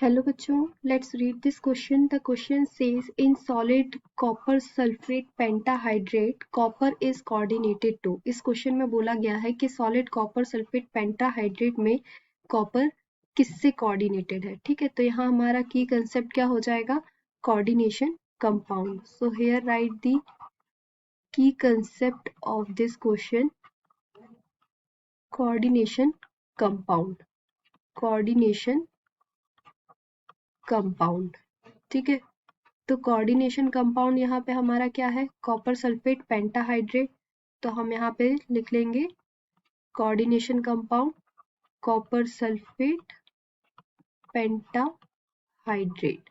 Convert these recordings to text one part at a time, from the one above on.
Hello बच्चों, let's read this question. The question says in solid copper sulfate pentahydrate copper is coordinated to. इस question में बोला गया है कि solid copper sulfate pentahydrate में copper किससे coordinated है. ठीक है, तो यहाँ हमारा key concept क्या हो जाएगा? Coordination compound. So here write the key concept of this question. Coordination compound. Coordination compound. ठीक है, तो कोऑर्डिनेशन कंपाउंड यहाँ पे हमारा क्या है? Copper sulphate pentahydrate. तो हम यहाँ पे लिख लेंगे coordination compound copper sulphate pentahydrate.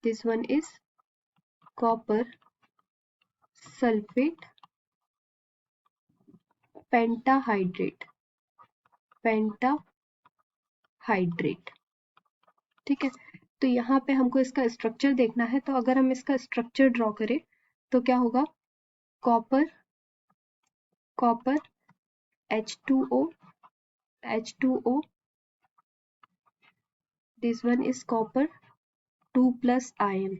This one is copper sulphate pentahydrate. Pentahydrate. ठीक है, तो यहाँ पे हमको इसका स्ट्रक्चर देखना है. तो अगर हम इसका स्ट्रक्चर ड्रॉ करें तो क्या होगा? Copper copper H2O H2O. This one is copper 2+ ion.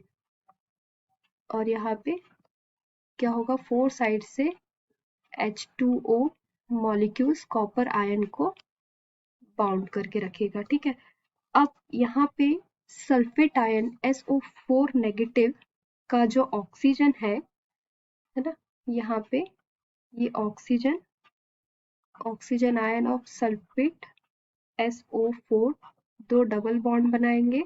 और यहाँ पे क्या होगा? 4 साइड से H2O मॉलिक्यूल्स कॉपर आयन को बाउंड करके रखेगा. ठीक है, अब यहाँ पे सल्फेट आयन SO4 नेगेटिव का जो ऑक्सीजन है ना, यहाँ पे ये oxygen ion of sulphate SO4 दो डबल बॉन्ड बनाएंगे,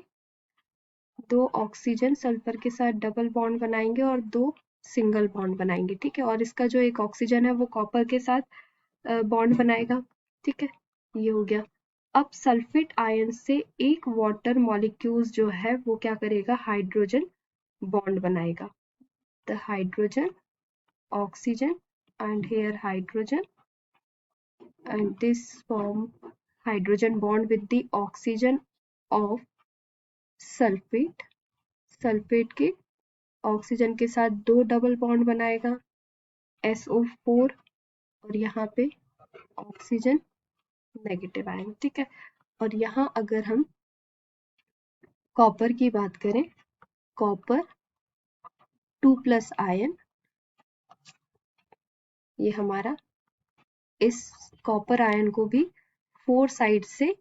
दो ऑक्सीजन सल्फर के साथ डबल बॉन्ड बनाएंगे और दो सिंगल बॉन्ड बनाएंगे. ठीक है, और इसका जो एक ऑक्सीजन है वो कॉपर के साथ बॉन्ड बनाएगा. ठीक है, ये हो गया. अब सल्फेट आयन से एक वाटर मॉलिक्यूल्स जो है वो क्या करेगा? हाइड्रोजन बॉन्ड बनाएगा. The hydrogen oxygen and here hydrogen and this form hydrogen bond with the oxygen of sulphate. Sulphate के ऑक्सीजन के साथ दो डबल बॉन्ड बनाएगा SO4 और यहाँ पे ऑक्सीजन नेगेटिव आयन. ठीक है, और यहाँ अगर हम कॉपर की बात करें, कॉपर 2+ आयन, ये हमारा इस कॉपर आयन को भी 4 साइड से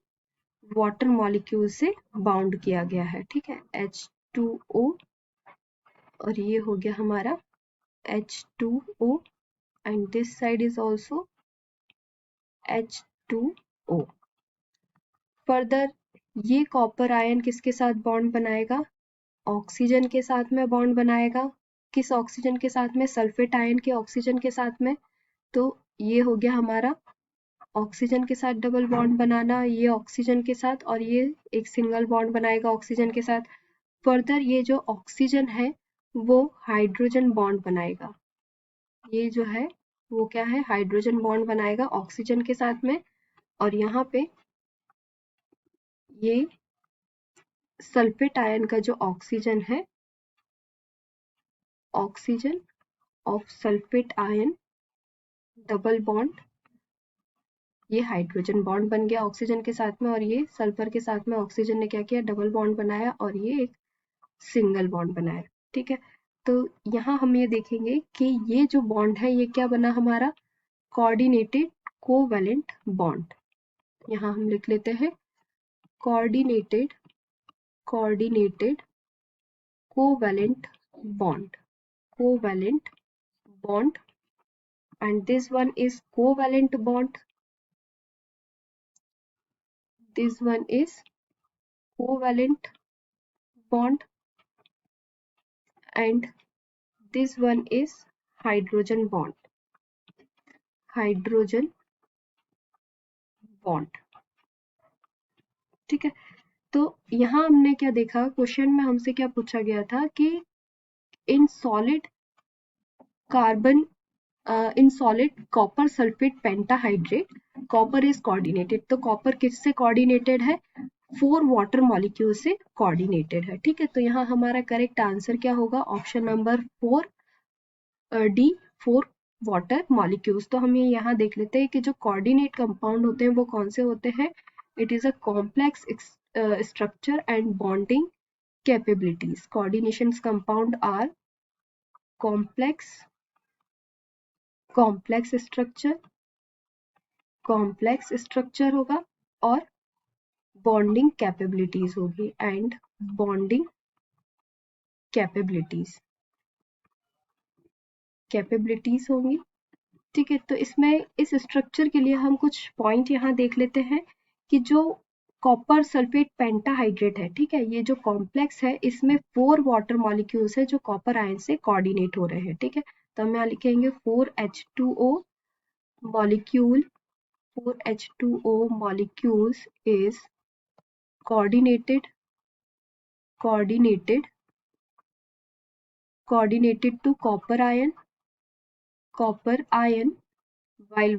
वाटर मॉलिक्यूल से बाउंड किया गया है. ठीक है, H2O और ये हो गया हमारा H2O and this side is also H2O. Further ये कॉपर आयन किसके साथ बॉन्ड बनाएगा? ऑक्सीजन के साथ में बॉन्ड बनाएगा. किस ऑक्सीजन के साथ में? सल्फेट आयन के ऑक्सीजन के साथ में. तो ये हो गया हमारा ऑक्सीजन के साथ डबल बॉन्ड बनाना, ये ऑक्सीजन के साथ, और ये एक सिंगल बॉन्ड बनाएगा ऑक्सीजन के साथ. फर्दर ये जो ऑक्सीजन है वो हाइड्रोजन बॉन्ड बनाएगा. ये जो है वो क्या है? हाइड्रोजन बॉन्ड बनाएगा ऑक्सीजन के साथ में. और यहाँ पे ये सल्फेट आयन का जो ऑक्सीजन है, oxygen of sulphate ion double bond, ये हाइड्रोजन बॉन्ड बन गया ऑक्सीजन के साथ में, और ये सल्फर के साथ में ऑक्सीजन ने क्या किया? डबल बॉन्ड बनाया और ये एक सिंगल बॉन्ड बनाया. ठीक है, तो यहाँ हम ये देखेंगे कि ये जो बॉन्ड है ये क्या बना हमारा? Coordinated covalent bond. यहाँ हम लिख लेते हैं coordinated covalent bond. Covalent bond and this one is covalent bond. This one is covalent bond and this one is hydrogen bond. Hydrogen bond. ठीक है, तो यहाँ हमने क्या देखा? क्वेश्चन में हमसे क्या पूछा गया था कि in solid carbon in solid copper sulfate pentahydrate copper is coordinated. तो कॉपर किससे कोऑर्डिनेटेड है? 4 वाटर मॉलिक्यूल से कोऑर्डिनेटेड है. ठीक है, तो यहाँ हमारा करेक्ट आंसर क्या होगा? Option number 4 D, 4 water molecules. तो हम ये यहाँ देख लेते हैं कि जो कोऑर्डिनेट कंपाउंड होते हैं वो कौन से होते हैं. It is a complex structure and bonding capabilities. Coordination compound are complex structure होगा और bonding capabilities होगी and bonding capabilities होंगी। ठीक है, तो इसमें इस स्ट्रक्चर के लिए हम कुछ पॉइंट यहाँ देख लेते हैं कि जो कॉपर सल्फेट पेंटाहाइड्रेट है, ठीक है, ये जो कॉम्प्लेक्स है इसमें 4 वाटर मॉलिक्यूल्स है जो कॉपर आयन से कोऑर्डिनेट हो रहे हैं। ठीक है, तो हम यहाँ लिखेंगे 4H2O molecule 4H2O molecules is coordinated to copper ion while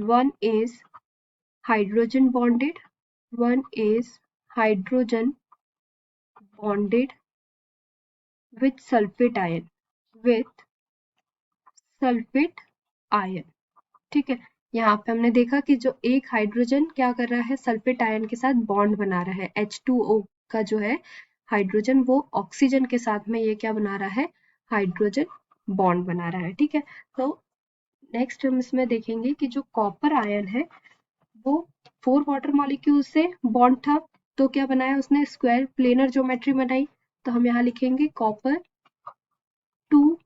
one is hydrogen bonded with sulfate ion ठीक है, यहाँ पे हमने देखा कि जो एक हाइड्रोजन क्या कर रहा है, सल्फेट आयन के साथ बॉन्ड बना रहा है। H2O का जो है हाइड्रोजन वो ऑक्सीजन के साथ में ये क्या बना रहा है, हाइड्रोजन बॉन्ड बना रहा है। ठीक है, तो नेक्स्ट हम इसमें देखेंगे कि जो कॉपर आयन है वो 4 वाटर मॉलिक्यूल से बॉन्ड था, तो क्या बनाया उसने, स्क्वायर प्लेनर ज्योमेट्री बनाई। तो हम यहाँ लिखेंगे copper 2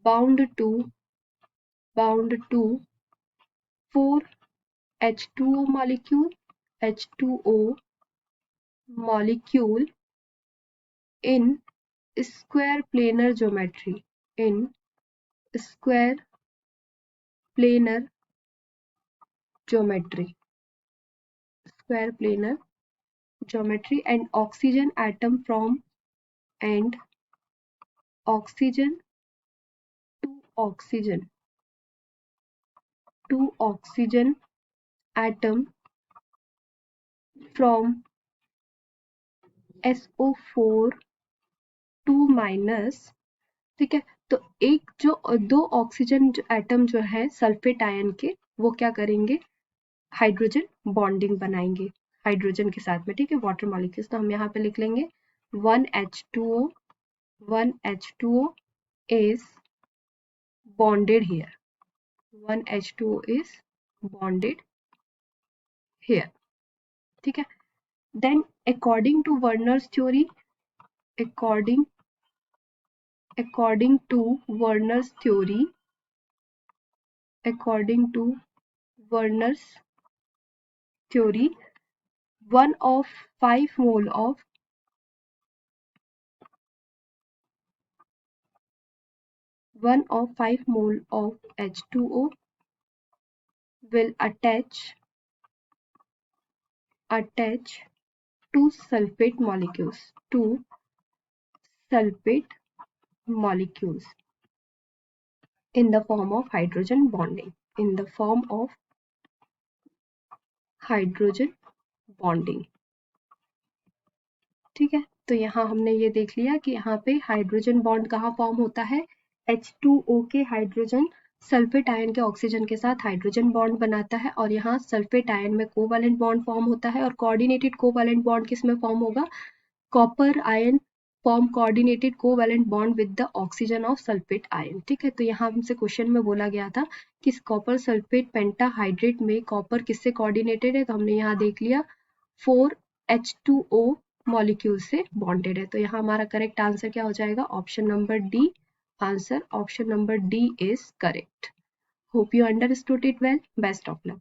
bound to 4H2O molecule in square planar geometry and oxygen atom from oxygen atom from SO4 2-। ठीक है, तो एक जो 2 ऑक्सीजन एटम जो है सल्फेट आयन के वो क्या करेंगे, हाइड्रोजन बॉन्डिंग बनाएंगे हाइड्रोजन के साथ में। ठीक है, वाटर मॉलिक्यूल्स, तो हम यहाँ पे लिख लेंगे 1H2O is bonded here 1H2O is bonded here। ठीक है, then according to Werner's theory one of 5 mole of H2O will attach to sulfate molecules in the form of hydrogen bonding ठीक है, तो यहाँ हमने ये देख लिया कि यहाँ पे हाइड्रोजन बॉन्ड कहाँ फॉर्म होता है, H2O के हाइड्रोजन सल्फेट आयन के ऑक्सीजन के साथ हाइड्रोजन बॉन्ड बनाता है और यहाँ सल्फेट आयन में कोवैलेंट बॉन्ड फॉर्म होता है और कोऑर्डिनेटेड कोवैलेंट बॉन्ड किस में फॉर्म होगा, copper ion form coordinated covalent bond with the oxygen of sulphate ion. ठीक है, तो यहाँ हमसे क्वेश्चन में बोला गया था कि कॉपर सल्फेट पेंटाहाइड्रेट में कॉपर किससे कोऑर्डिनेटेड है, तो हमने यहाँ देख लिया 4H2O मॉलिक्यूल से बॉन्डेड है। तो यहाँ हमारा करेक्ट आंसर क्या हो जाएगा, option number D. Answer option number D is correct. Hope you understood it well. Best of luck.